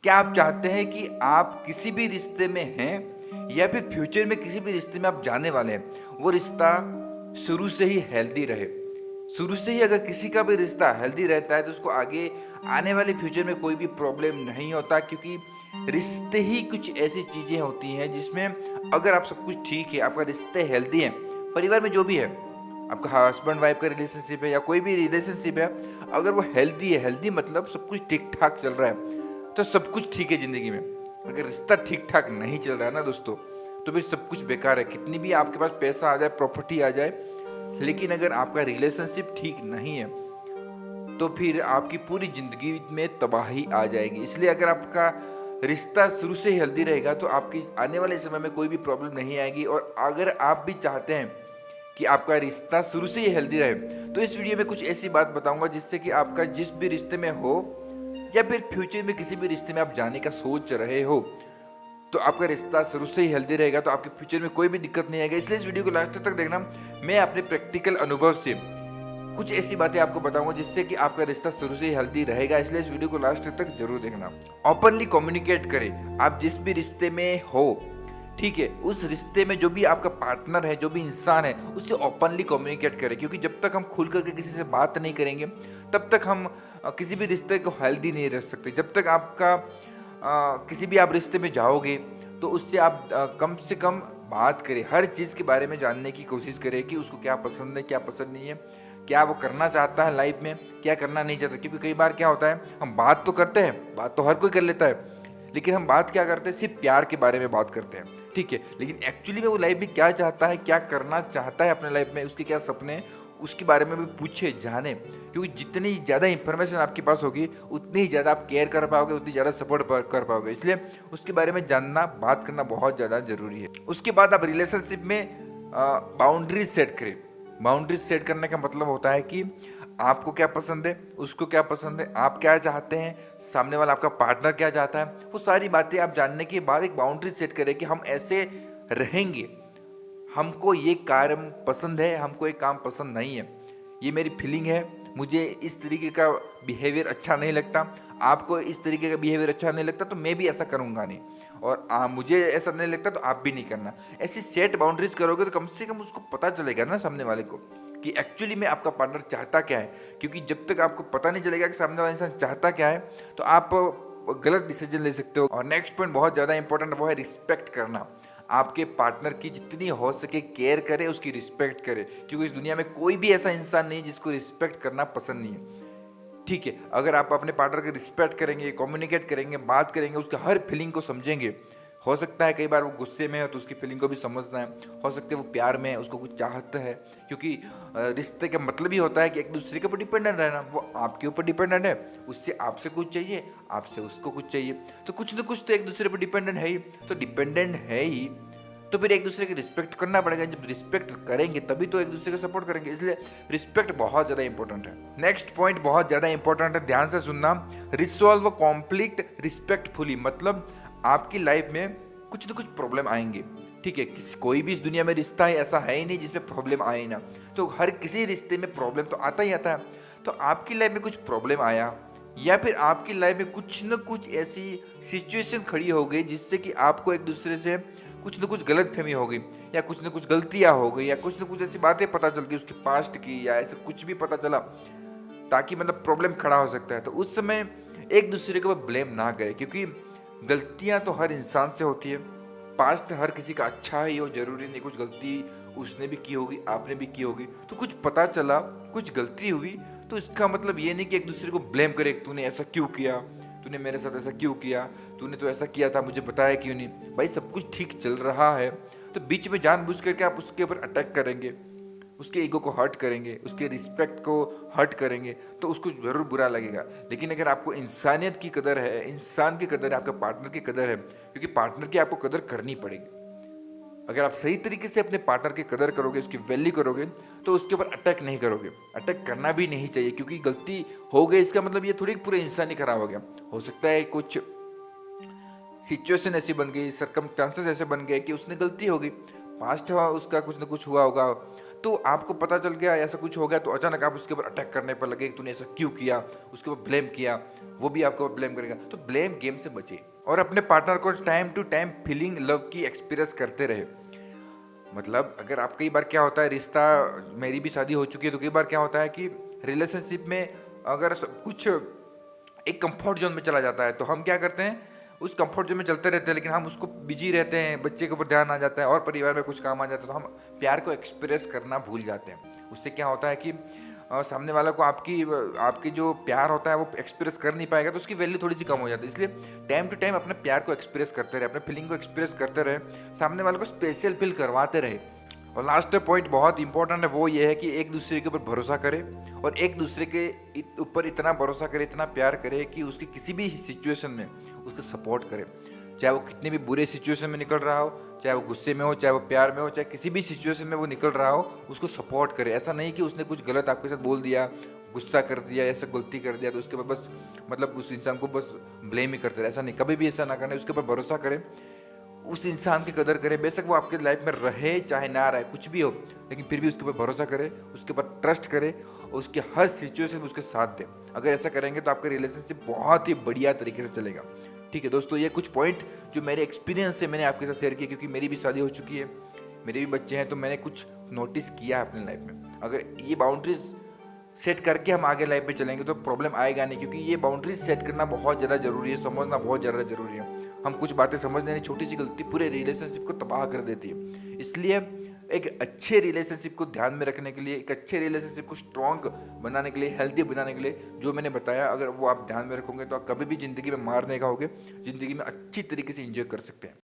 क्या आप चाहते हैं कि आप किसी भी रिश्ते में हैं या फिर फ्यूचर में किसी भी रिश्ते में आप जाने वाले हैं, वो रिश्ता शुरू से ही हेल्दी रहे? शुरू से ही अगर किसी का भी रिश्ता हेल्दी रहता है तो उसको आगे आने वाले फ्यूचर में कोई भी प्रॉब्लम नहीं होता, क्योंकि रिश्ते ही कुछ ऐसी चीज़ें होती हैं जिसमें अगर आप सब कुछ ठीक है, आपका रिश्ते हेल्दी हैं, परिवार में जो भी है, आपका हस्बैंड वाइफ का रिलेशनशिप है या कोई भी रिलेशनशिप है, अगर वो हेल्दी है, हेल्दी मतलब सब कुछ ठीक ठाक चल रहा है, तो सब कुछ ठीक है ज़िंदगी में। अगर रिश्ता ठीक ठाक नहीं चल रहा है ना दोस्तों, तो फिर सब कुछ बेकार है। कितनी भी आपके पास पैसा आ जाए, प्रॉपर्टी आ जाए, लेकिन अगर आपका रिलेशनशिप ठीक नहीं है तो फिर आपकी पूरी ज़िंदगी में तबाही आ जाएगी। इसलिए अगर आपका रिश्ता शुरू से ही हेल्दी रहेगा तो आपकी आने वाले समय में कोई भी प्रॉब्लम नहीं आएगी। और अगर आप भी चाहते हैं कि आपका रिश्ता शुरू से ही हेल्दी रहे, तो इस वीडियो में कुछ ऐसी बात बताऊंगा जिससे कि आपका जिस भी रिश्ते में हो या फिर फ्यूचर में किसी भी रिश्ते में आप जाने का सोच रहे हो, तो आपका रिश्ता शुरू से ही हेल्दी रहेगा, तो आपके फ्यूचर में कोई भी दिक्कत नहीं आएगी। इसलिए इस वीडियो को लास्ट तक देखना। मैं अपने प्रैक्टिकल अनुभव से कुछ ऐसी बातें आपको बताऊंगा जिससे कि आपका रिश्ता शुरू से ही हेल्दी रहेगा। इसलिए इस वीडियो को लास्ट तक जरूर देखना। ओपनली कम्युनिकेट करें आप जिस भी रिश्ते में हो, ठीक है? उस रिश्ते में जो भी आपका पार्टनर है, जो भी इंसान है, उससे ओपनली कम्युनिकेट करें, क्योंकि जब तक हम खुल करके किसी से बात नहीं करेंगे तब तक हम किसी भी रिश्ते को हेल्दी नहीं रह सकते। जब तक आपका किसी भी आप रिश्ते में जाओगे तो उससे आप कम से कम बात करें, हर चीज़ के बारे में जानने की कोशिश करें कि उसको क्या पसंद है, क्या पसंद नहीं है, क्या वो करना चाहता है लाइफ में, क्या करना नहीं चाहता। क्योंकि कई बार क्या होता है, हम बात तो करते हैं, बात तो हर कोई कर लेता है, लेकिन हम बात क्या करते हैं, सिर्फ प्यार के बारे में बात करते हैं, ठीक है? लेकिन एक्चुअली में वो लाइफ में क्या चाहता है, क्या करना चाहता है अपने लाइफ में, उसके क्या सपने हैं, उसके बारे में भी पूछे, जाने। क्योंकि जितनी ज़्यादा इंफॉर्मेशन आपके पास होगी उतनी ही ज़्यादा आप केयर कर पाओगे, उतनी ज़्यादा सपोर्ट कर पाओगे। इसलिए उसके बारे में जानना, बात करना बहुत ज़्यादा ज़रूरी है। उसके बाद आप रिलेशनशिप में बाउंड्रीज सेट करें। बाउंड्रीज सेट करने का मतलब होता है कि आपको क्या पसंद है, उसको क्या पसंद है, आप क्या चाहते हैं, सामने वाला आपका पार्टनर क्या चाहता है, वो सारी बातें आप जानने के बाद एक बाउंड्री सेट करें कि हम ऐसे रहेंगे, हमको ये काम पसंद है, हमको ये काम पसंद नहीं है, ये मेरी फीलिंग है, मुझे इस तरीके का बिहेवियर अच्छा नहीं लगता, आपको इस तरीके का बिहेवियर अच्छा नहीं लगता, तो मैं भी ऐसा करूँगा नहीं, और मुझे ऐसा नहीं लगता तो आप भी नहीं करना। ऐसी सेट बाउंड्रीज करोगे तो कम से कम उसको पता चलेगा ना सामने वाले को कि एक्चुअली में आपका पार्टनर चाहता क्या है। क्योंकि जब तक आपको पता नहीं चलेगा कि सामने वाला इंसान चाहता क्या है, तो आप गलत डिसीजन ले सकते हो। और नेक्स्ट पॉइंट बहुत ज़्यादा इंपॉर्टेंट है, वो है रिस्पेक्ट करना। आपके पार्टनर की जितनी हो सके केयर करे, उसकी रिस्पेक्ट करे, क्योंकि इस दुनिया में कोई भी ऐसा इंसान नहीं जिसको रिस्पेक्ट करना पसंद नहीं है, ठीक है? अगर आप अपने पार्टनर की रिस्पेक्ट करेंगे, कम्युनिकेट करेंगे, बात करेंगे, उसके हर फीलिंग को समझेंगे। हो सकता है कई बार वो गुस्से में है तो उसकी फीलिंग को भी समझना है, हो सकता है वो प्यार में है, उसको कुछ चाहता है, क्योंकि रिश्ते का मतलब ही होता है कि एक दूसरे के ऊपर डिपेंडेंट रहना। वो आपके ऊपर डिपेंडेंट है, उससे आपसे कुछ चाहिए, आपसे उसको कुछ चाहिए, तो कुछ ना कुछ तो एक दूसरे पर डिपेंडेंट है ही। तो डिपेंडेंट है ही तो फिर एक दूसरे की रिस्पेक्ट करना पड़ेगा। जब रिस्पेक्ट करेंगे तभी तो एक दूसरे को सपोर्ट करेंगे। इसलिए रिस्पेक्ट बहुत ज़्यादा इंपॉर्टेंट है। नेक्स्ट पॉइंट बहुत ज़्यादा इंपॉर्टेंट है, ध्यान से सुनना। Resolve conflict respectfully. मतलब आपकी लाइफ में कुछ ना कुछ प्रॉब्लम आएंगे, ठीक है? कोई भी इस दुनिया में रिश्ता है ऐसा है ही नहीं जिसमें प्रॉब्लम आए ही ना। तो हर किसी रिश्ते में प्रॉब्लम तो आता ही आता है। तो आपकी लाइफ में कुछ प्रॉब्लम आया या फिर आपकी लाइफ में कुछ न कुछ ऐसी सिचुएशन खड़ी हो गई जिससे कि आपको एक दूसरे से कुछ न कुछ गलत फहमी हो गई, या कुछ न कुछ गलतियां हो गई, या कुछ न कुछ ऐसी बातें पता चल गई उसके पास्ट की, या ऐसे कुछ भी पता चला ताकि मतलब प्रॉब्लम खड़ा हो सकता है, तो उस समय एक दूसरे को ब्लेम ना करें, क्योंकि गलतियां तो हर इंसान से होती है। पास्ट हर किसी का अच्छा ही हो जरूरी नहीं, कुछ गलती उसने भी की होगी, आपने भी की होगी। तो कुछ पता चला, कुछ गलती हुई, तो इसका मतलब ये नहीं कि एक दूसरे को ब्लेम करे, तूने ऐसा क्यों किया, तूने मेरे साथ ऐसा क्यों किया, तूने तो ऐसा किया था, मुझे बताया क्यों नहीं। भाई सब कुछ ठीक चल रहा है, तो बीच में जानबूझ करके आप उसके ऊपर अटैक करेंगे, उसके ईगो को हर्ट करेंगे, उसके रिस्पेक्ट को हर्ट करेंगे, तो उसको जरूर बुरा लगेगा। लेकिन अगर आपको इंसानियत की कदर है, इंसान की कदर है, आपका पार्टनर की कदर है, क्योंकि पार्टनर की आपको कदर करनी पड़ेगी। अगर आप सही तरीके से अपने पार्टनर की कदर करोगे, उसकी वैल्यू करोगे, तो उसके ऊपर अटैक नहीं करोगे। अटैक करना भी नहीं चाहिए, क्योंकि गलती हो गई इसका मतलब ये थोड़ी पूरा इंसान ही खराब हो गया। हो सकता है कुछ सिचुएशन ऐसी बन गई, सर्कमस्टांसेस ऐसे बन गए कि उसने गलती हो गई, पास्ट उसका कुछ ना कुछ हुआ होगा, तो आपको पता चल गया ऐसा कुछ हो गया तो अचानक आप उसके ऊपर अटैक करने पर लगे, तूने ऐसा क्यों किया, उसके ऊपर ब्लेम किया, वो भी आपके ऊपर ब्लेम करेगा। तो ब्लेम गेम से बचे और अपने पार्टनर को time to time feeling love की एक्सपीरियंस करते रहे। मतलब अगर आप कई बार क्या होता है रिश्ता, मेरी भी शादी हो चुकी है, तो कई बार क्या होता है कि रिलेशनशिप में अगर सब कुछ एक कंफर्ट जोन में चला जाता है तो हम क्या करते हैं, उस कंफर्ट जोन में चलते रहते हैं, लेकिन हम उसको बिजी रहते हैं, बच्चे के ऊपर ध्यान आ जाता है और परिवार में कुछ काम आ जाता है, तो हम प्यार को एक्सप्रेस करना भूल जाते हैं। उससे क्या होता है कि सामने वाला को आपकी जो प्यार होता है वो एक्सप्रेस कर नहीं पाएगा, तो उसकी वैल्यू थोड़ी सी कम हो जाती है। इसलिए टाइम टू टाइम अपने प्यार को एक्सप्रेस करते रहे, अपने फीलिंग को एक्सप्रेस करते रहे, सामने वाले को स्पेशल फील करवाते रहे। और लास्ट पॉइंट बहुत इंपॉर्टेंट है, वो ये है कि एक दूसरे के ऊपर भरोसा करे और एक दूसरे के ऊपर इतना भरोसा करे, इतना प्यार करे कि उसकी किसी भी सिचुएशन में उसको सपोर्ट करे। चाहे वो कितने भी बुरे सिचुएशन में निकल रहा हो, चाहे वो गुस्से में हो, चाहे वो प्यार में हो, चाहे किसी भी सिचुएशन में वो निकल रहा हो, उसको सपोर्ट करे। ऐसा नहीं कि उसने कुछ गलत आपके साथ बोल दिया, गुस्सा कर दिया, ऐसा गलती कर दिया तो उसके बाद बस मतलब उस इंसान को बस ब्लेम ही करते रहे। ऐसा नहीं, कभी भी ऐसा ना करना, उसके ऊपर भरोसा करें, उस इंसान की कदर करें। बेशक वो आपके लाइफ में रहे चाहे ना रहे, कुछ भी हो, लेकिन फिर भी उसके ऊपर भरोसा करें, उसके ऊपर ट्रस्ट करें और उसके हर सिचुएशन में उसके साथ दें। अगर ऐसा करेंगे तो आपका रिलेशनशिप बहुत ही बढ़िया तरीके से चलेगा। ठीक है दोस्तों, ये कुछ पॉइंट जो मेरे एक्सपीरियंस से मैंने आपके साथ शेयर किया, क्योंकि मेरी भी शादी हो चुकी है, मेरे भी बच्चे हैं, तो मैंने कुछ नोटिस किया है अपनी लाइफ में। अगर ये बाउंड्रीज सेट करके हम आगे लाइफ में चलेंगे तो प्रॉब्लम आएगा नहीं, क्योंकि ये बाउंड्रीज सेट करना बहुत ज़्यादा जरूरी है, समझना बहुत ज़्यादा जरूरी है। हम कुछ बातें समझने नहीं, छोटी सी गलती पूरे रिलेशनशिप को तबाह कर देती है। इसलिए एक अच्छे रिलेशनशिप को ध्यान में रखने के लिए, एक अच्छे रिलेशनशिप को स्ट्रॉन्ग बनाने के लिए, हेल्दी बनाने के लिए जो मैंने बताया, अगर वो आप ध्यान में रखोगे तो आप कभी भी ज़िंदगी में मार नहीं खाओगे, ज़िंदगी में अच्छी तरीके से एंजॉय कर सकते हैं।